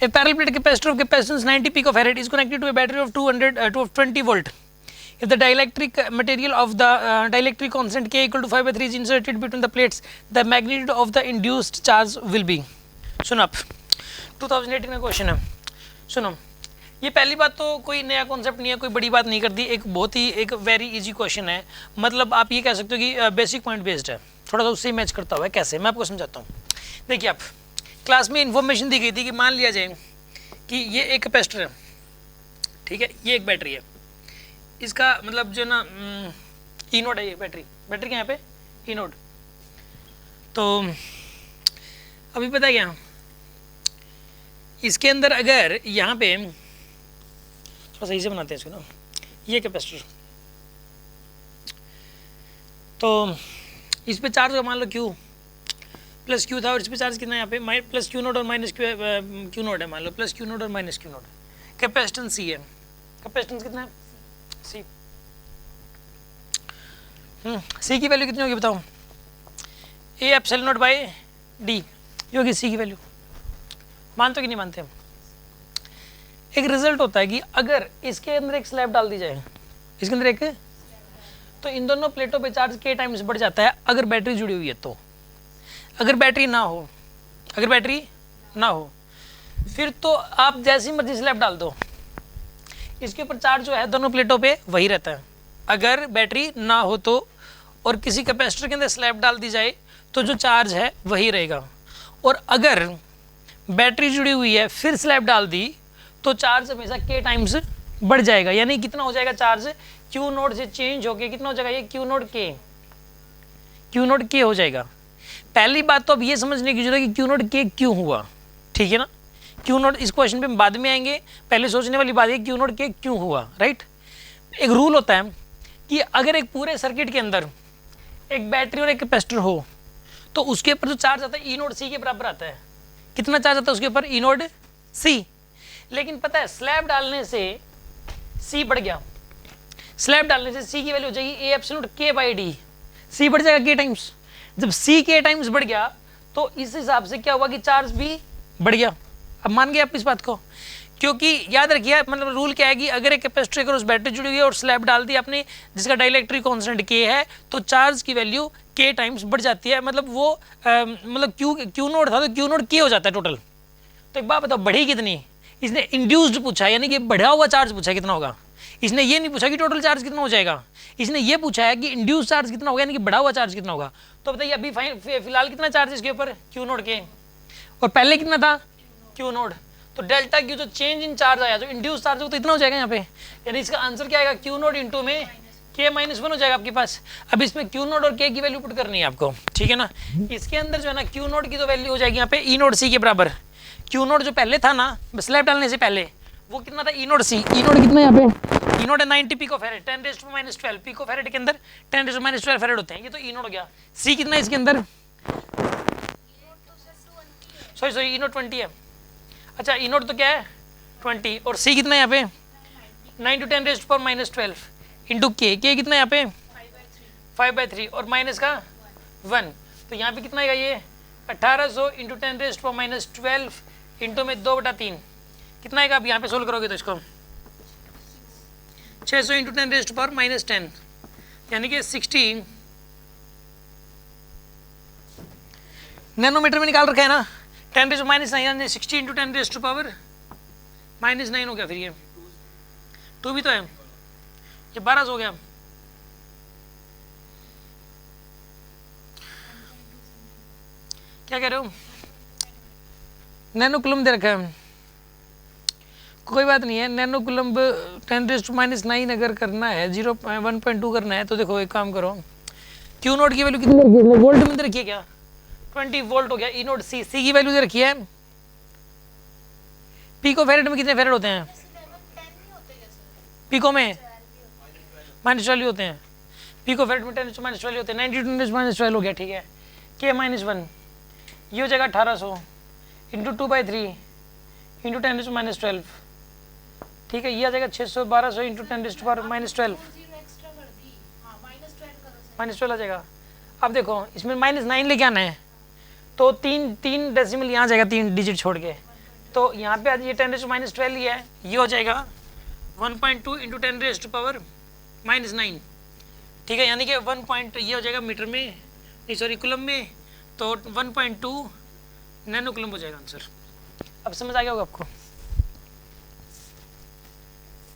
A parallel plate capacitor of capacitance 90 picofarad is connected to a battery of 20 volt. If the dielectric material of the dielectric constant K equal to 5/3 is inserted between the plates, the magnitude of the induced charge will be. सुनो आप 2018 का question है. सुनो, ये पहली बात तो कोई नया कॉन्सेप्ट नहीं है, कोई बड़ी बात नहीं करती, एक बहुत ही एक वेरी इजी क्वेश्चन है. मतलब आप ये कह सकते हो कि बेसिक पॉइंट बेस्ड है, थोड़ा सा उससे मैच करता हुआ है. कैसे, मैं आपको समझाता हूँ. देखिए, आप क्लास में इन्फॉर्मेशन दी गई थी कि मान लिया जाए कि ये एक कैपेसिटर है, ठीक है, ये एक बैटरी है, इसका मतलब जो ना ई नोड है, ये बैटरी के यहाँ पे ई नोड. तो अभी पता है क्या, इसके अंदर अगर यहाँ पे थोड़ा सही से बनाते हैं इसको ना, ये कैपेसिटर, तो इस पे चार्ज मान लो क्यू प्लस क्यू था, और इस पे चार्ज कितना है यहाँ पे प्लस क्यू नोड और माइनस क्यू नोड है, मान लो प्लस क्यू नोड और minus Q node. Capacitance C है. कैपेसिटेंस कितना है, सी. सी की वैल्यू कितनी होगी बताओ. A epsilon naught by D, ये होगी सी की वैल्यू. मानते हो कि नहीं मानते हम. एक रिजल्ट होता है कि अगर इसके अंदर एक स्लैब डाल दी जाए, इसके अंदर एक, तो इन दोनों प्लेटों पे चार्ज के टाइम्स बढ़ जाता है अगर बैटरी जुड़ी हुई है. तो अगर बैटरी ना हो, फिर तो आप जैसी मर्जी स्लैब डाल दो, इसके ऊपर चार्ज जो है दोनों प्लेटों पे वही रहता है. अगर बैटरी ना हो तो, और किसी कैपेसिटर के अंदर स्लैब डाल दी जाए तो जो चार्ज है वही रहेगा. और अगर बैटरी जुड़ी हुई है फिर स्लैब डाल दी तो चार्ज हमेशा के टाइम्स बढ़ जाएगा. यानी कितना हो जाएगा चार्ज, क्यू नोड से चेंज होके कितना हो जाएगा, ये क्यू नोड के हो जाएगा. पहली बात तो अब ये समझने की जरूरत है कि क्यू नोड के क्यों हुआ, ठीक है ना. क्यू नोड इस क्वेश्चन पे बाद में आएंगे, पहले सोचने वाली बात है क्यू नोड के क्यों हुआ, राइट. एक रूल होता है कि अगर एक पूरे सर्किट के अंदर एक बैटरी और एक कैपेसिटर हो तो उसके ऊपर जो चार्ज आता है ई नोड सी के बराबर आता है. कितना चार्ज आता है उसके ऊपर, ई नोड सी. लेकिन पता है स्लैब डालने से सी बढ़ गया, स्लैब डालने से सी की वैल्यू हो जाएगी ए एप्सिलॉन के बाई डी. सी बढ़ जाएगा के टाइम्स. जब सी के टाइम्स बढ़ गया तो इस हिसाब से क्या हुआ कि चार्ज भी बढ़ गया. अब मान गए आप इस बात को, क्योंकि याद रखिए मतलब रूल क्या है कि अगर एक कैपेसिटर अगर उस बैटरी जुड़ी हुई है और स्लैब डाल दी आपने जिसका डाइलेक्ट्रिक कांस्टेंट के है, तो चार्ज की वैल्यू के टाइम्स बढ़ जाती है. मतलब वो मतलब क्यू नोड था तो क्यू नोड के हो जाता है टोटल. तो एक बात बताओ, बढ़ी कितनी, इसने इंड्यूस्ड पूछा, यानी कि बढ़ा हुआ चार्ज पूछा कितना होगा. इसने ये नहीं पूछा कि टोटल चार्ज कितना हो जाएगा, इसने ये पूछा है कि इंड्यूस चार्ज कितना होगा, यानी कि बढ़ा हुआ चार्ज कितना होगा. तो बताइए अभी फिलहाल कितना चार्ज है इसके ऊपर, क्यू नोड के, और पहले कितना था क्यू नोड. तो डेल्टा क्यू जो चेंज इन चार्ज आया, जो इंड्यूस चार्ज हो तो इतना हो जाएगा यहाँ पे. यानी इसका आंसर क्या आएगा, क्यू नोड इंटू में के माइनस 1 हो जाएगा आपके पास. अब इसमें क्यू नोड और के की वैल्यू पुट करनी है आपको, ठीक है ना. इसके अंदर जो है ना क्यू नोड की तो वैल्यू हो जाएगी यहाँ पे ई नोड सी के बराबर. क्यू नोड जो पहले था ना स्लैब डालने से पहले, वो कितना था, ई नोड सी. ई नोड कितना है यहाँ पे, ई नोड है 90 पिकोफैरेड, 10⁻⁻12 पिकोफैरेड के अंदर 10⁻⁻12 फैरेड होते हैं. ये तो ई नोड हो गया. सी कितना है इसके अंदर, सॉरी ई नोड 20 है. अच्छा ई नोड तो क्या है 20, और सी कितना है यहाँ पे 9 × 10⁻⁻12 इंटू के कितना है यहाँ पे 5/3 और माइनस का 1. तो यहाँ पे कितना आएगा ये 1800 × 10⁻12 इंटू में 2/3 कितना आएगा. अब यहाँ पे सोल्व करोगे तो इसको 600 × 10⁻−10 यानी कि 60 नैनोमीटर में निकाल रखा है ना. 10⁻9 यानी 60 × 10⁻−9 हो गया. फिर ये 2 भी तो है, ये 1200 हो गया. क्या कह रहे हो, नैनो कुलम दे रखा है, कोई बात नहीं है. नैनो कुलम 10⁻9 अगर करना है 1.2 करना है तो देखो एक काम करो, क्यू नोट की वैल्यू कितनी रखी है, वोल्ट में दे रखी है क्या 20 वोल्ट हो गया. ई नोट सी की वैल्यू दे रखी है. पिको फैरेड में कितने फैरेड होते हैं, पिको में -12 होते हैं, पिको फैरेड में 10⁻12 होते हैं. 90 × 10⁻12 हो गया, ठीक है. के -1 ये हो जाएगा 1800 इंटू 2/3 इंटू 10⁻12, ठीक है. ये आ जाएगा 600 1200 इंटू 10⁻12 -12 आ जाएगा. अब देखो इसमें -9 लेके आना है तो तीन डेसिमल यहाँ जाएगा, 3 डिजिट छोड़ के तो यहाँ पे ये 10⁻⁻12 ही है, ये हो जाएगा 1.2 इंटू 10⁻⁻⁹ ठीक है, यानी कि 1 पॉइंट ये हो जाएगा मीटर में, सॉरी कूलम में, तो 1.2 नैनो कूलम हो जाएगा आंसर। अब समझ आ गया होगा आपको।